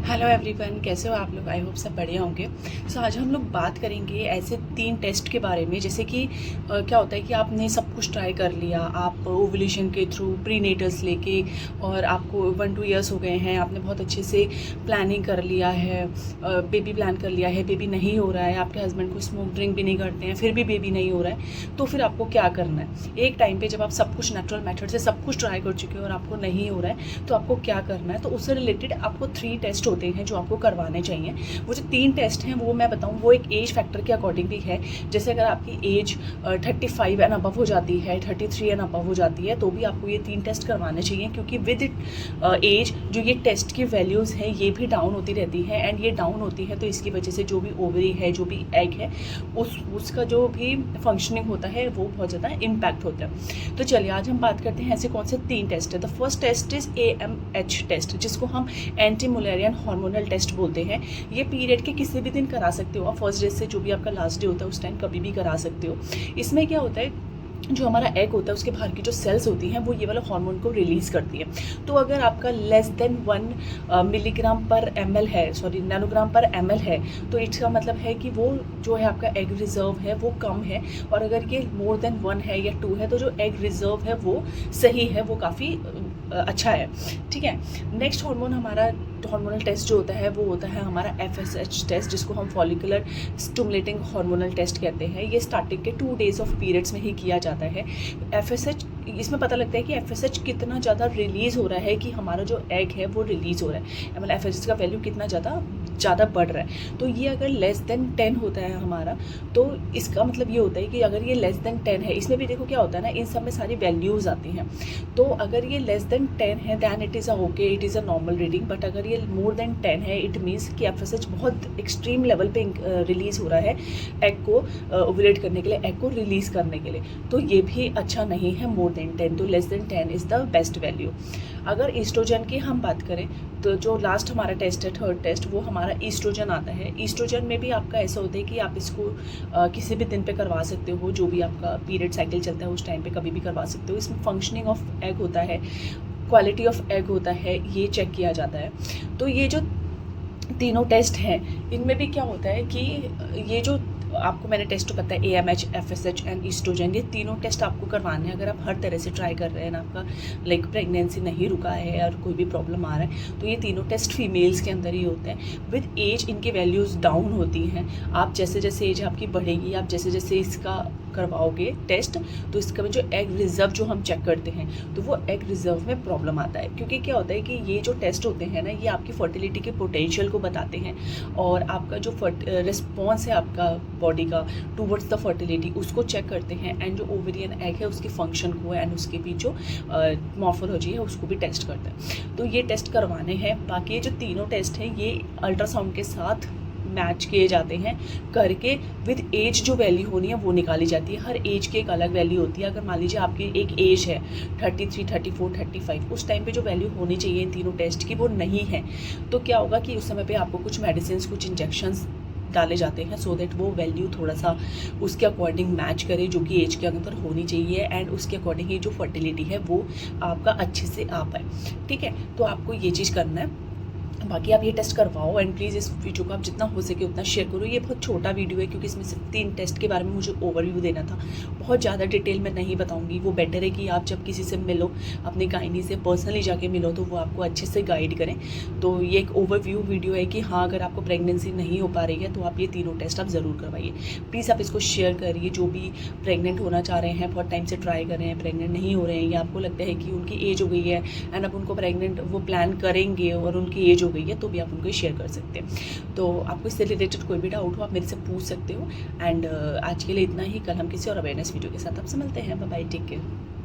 Hello everyone, कैसे हो आप लोग। आई होप सब बढ़िया होंगे। सो आज हम लोग बात करेंगे ऐसे 3 टेस्ट के बारे में। जैसे कि क्या होता है कि आपने सब कुछ ट्राई कर लिया, आप ओवुलेशन के थ्रू प्रीनेटल्स लेके, और आपको 1-2 ईयर्स हो गए हैं, आपने बहुत अच्छे से प्लानिंग कर लिया है, बेबी प्लान कर लिया है, बेबी नहीं हो रहा है, आपके हस्बैंड को स्मोक ड्रिंक भी नहीं करते हैं, फिर भी बेबी नहीं हो रहा है, तो फिर आपको क्या करना है। एक टाइम पर जब आप सब कुछ नेचुरल मेथड से सब कुछ ट्राई कर चुके हो और आपको नहीं हो रहा है, तो आपको क्या करना है। तो उससे रिलेटेड आपको 3 टेस्ट होते हैं जो आपको करवाने चाहिए। वो जो 3 टेस्ट हैं वो मैं बताऊं, वो एक एज फैक्टर के अकॉर्डिंग भी है। जैसे अगर आपकी एज 35 एंड अबव हो जाती है, 33 एंड अबव हो जाती है, तो भी आपको ये 3 टेस्ट करवाने चाहिए, क्योंकि विद एज जो ये टेस्ट की वैल्यूज़ हैं ये भी डाउन होती रहती हैं। एंड ये डाउन होती है तो इसकी वजह से जो भी ओवरी है, जो भी एग है, उसका जो भी फंक्शनिंग होता है वो बहुत ज़्यादा इम्पैक्ट होता है। तो चलिए आज हम बात करते हैं ऐसे कौन से 3 टेस्ट है। The first test is AMH test, जिसको हम एंटी मुलेरियन हार्मोनल टेस्ट बोलते हैं। ये पीरियड के किसी भी दिन करा सकते हो आप, फर्स्ट डे से जो भी आपका लास्ट डे होता है उस टाइम कभी भी करा सकते हो। इसमें क्या होता है, जो हमारा एग होता है उसके बाहर की जो सेल्स होती हैं वो ये वाला हार्मोन को रिलीज़ करती है। तो अगर आपका लेस देन 1 मिलीग्राम पर ml है, सॉरी नैनोग्राम पर ml है, तो इसका मतलब है कि वो जो है आपका एग रिजर्व है वो कम है। और अगर ये मोर देन 1 है या 2 है, तो जो एग रिजर्व है वो सही है, वो काफ़ी अच्छा है। ठीक है। नेक्स्ट हार्मोन हमारा हार्मोनल टेस्ट जो होता है वो होता है हमारा FSH टेस्ट, जिसको हम फॉलिकुलर स्टिमुलेटिंग हार्मोनल टेस्ट कहते हैं। ये स्टार्टिंग के 2 डेज ऑफ पीरियड्स में ही किया जाता है। FSH, इसमें पता लगता है कि FSH कितना ज़्यादा रिलीज़ हो रहा है, कि हमारा जो एग है वो रिलीज़ हो रहा है, मतलब FSH का वैल्यू कितना ज़्यादा बढ़ रहा है। तो ये अगर लेस देन 10 होता है हमारा, तो इसका मतलब ये होता है कि अगर ये लेस देन 10 है, इसमें भी देखो क्या होता है ना, इन सब में सारी वैल्यूज़ आती हैं। तो अगर ये लेस देन 10 है then it is okay, it is a normal reading. But अगर ये मोर देन 10 है, इट मीन्स कि FSH बहुत एक्सट्रीम लेवल पे रिलीज़ हो रहा है एग को ओवुलेट करने के लिए, एग को रिलीज़ करने के लिए। तो ये भी अच्छा नहीं है मोर देन 10, तो less than 10 is the best value. अगर ईस्ट्रोजन की हम बात करें, तो जो लास्ट हमारा टेस्ट है, 3rd टेस्ट, वो हमारा ईस्ट्रोजन आता है। ईस्ट्रोजन में भी आपका ऐसा होता है कि आप इसको किसी भी दिन पे करवा सकते हो, जो भी आपका पीरियड साइकिल चलता है उस टाइम पे कभी भी करवा सकते हो। इसमें फंक्शनिंग ऑफ एग होता है, क्वालिटी ऑफ एग होता है, ये चेक किया जाता है। तो ये जो तीनों टेस्ट हैं, इनमें भी क्या होता है कि ये जो आपको मैंने टेस्ट पता है AMH, FSH एंड ईस्ट्रोजन, ये तीनों टेस्ट आपको करवाने हैं। अगर आप हर तरह से ट्राई कर रहे हैं ना, आपका लाइक प्रेगनेंसी नहीं रुका है और कोई भी प्रॉब्लम आ रहा है, तो ये तीनों टेस्ट फीमेल्स के अंदर ही होते हैं। विद एज इनकी वैल्यूज़ डाउन होती हैं। आप जैसे जैसे एज आपकी बढ़ेगी, आप जैसे जैसे इसका करवाओगे टेस्ट, तो इसका जो एग रिजर्व जो हम चेक करते हैं, तो वो एग रिजर्व में प्रॉब्लम आता है। क्योंकि क्या होता है कि ये जो टेस्ट होते हैं ना, ये आपकी फर्टिलिटी के पोटेंशियल को बताते हैं, और आपका जो रिस्पॉन्स है आपका बॉडी का टूवर्ड्स द फर्टिलिटी, उसको चेक करते हैं। एंड जो ओवेरियन एग है उसके फंक्शन को एंड उसके भी जो मॉर्फोलॉजी है उसको भी टेस्ट करते हैं। तो ये टेस्ट करवाने हैं। बाकी ये जो तीनों टेस्ट हैं ये अल्ट्रासाउंड के साथ मैच किए जाते हैं करके, विद एज जो वैल्यू होनी है वो निकाली जाती है। हर एज की एक अलग वैल्यू होती है। अगर मान लीजिए आपकी एक एज है 33, 34, 35, उस टाइम पे जो वैल्यू होनी चाहिए इन तीनों टेस्ट की वो नहीं है, तो क्या होगा कि उस समय पे आपको कुछ मेडिसिन, कुछ इंजेक्शंस डाले जाते हैं, सो दैट वो वैल्यू थोड़ा सा उसके अकॉर्डिंग मैच करे जो कि एज के अंदर होनी चाहिए, एंड उसके अकॉर्डिंग ही जो फर्टिलिटी है वो आपका अच्छे से आ पाए। ठीक है, तो आपको ये चीज़ करना है। बाकी आप ये टेस्ट करवाओ, एंड प्लीज़ इस वीडियो को आप जितना हो सके उतना शेयर करो। ये बहुत छोटा वीडियो है, क्योंकि इसमें सिर्फ 3 टेस्ट के बारे में मुझे ओवरव्यू देना था। बहुत ज़्यादा डिटेल में नहीं बताऊंगी। वो बेटर है कि आप जब किसी से मिलो, अपनी गायनी से पर्सनली जाके मिलो, तो वो आपको अच्छे से गाइड करें। तो ये एक ओवरव्यू वीडियो है कि हाँ, अगर आपको प्रेगनेंसी नहीं हो पा रही है तो आप ये तीनों टेस्ट आप ज़रूर करवाइए। प्लीज़ आप इसको शेयर करिए। जो भी प्रेग्नेंट होना चाह रहे हैं, बहुत टाइम से ट्राई कर रहे हैं, प्रेग्नेंट नहीं हो रहे हैं, या आपको लगता है कि उनकी एज हो गई है एंड अब उनको प्रेग्नेंट वो प्लान करेंगे और उनकी एज हो गई है, तो भी आप उनको शेयर कर सकते हैं। तो आपको इससे रिलेटेड कोई भी डाउट हो आप मेरे से पूछ सकते हो। एंड आज के लिए इतना ही। कल हम किसी और अवेयरनेस वीडियो के साथ आपसे मिलते हैं। Bye bye, take care.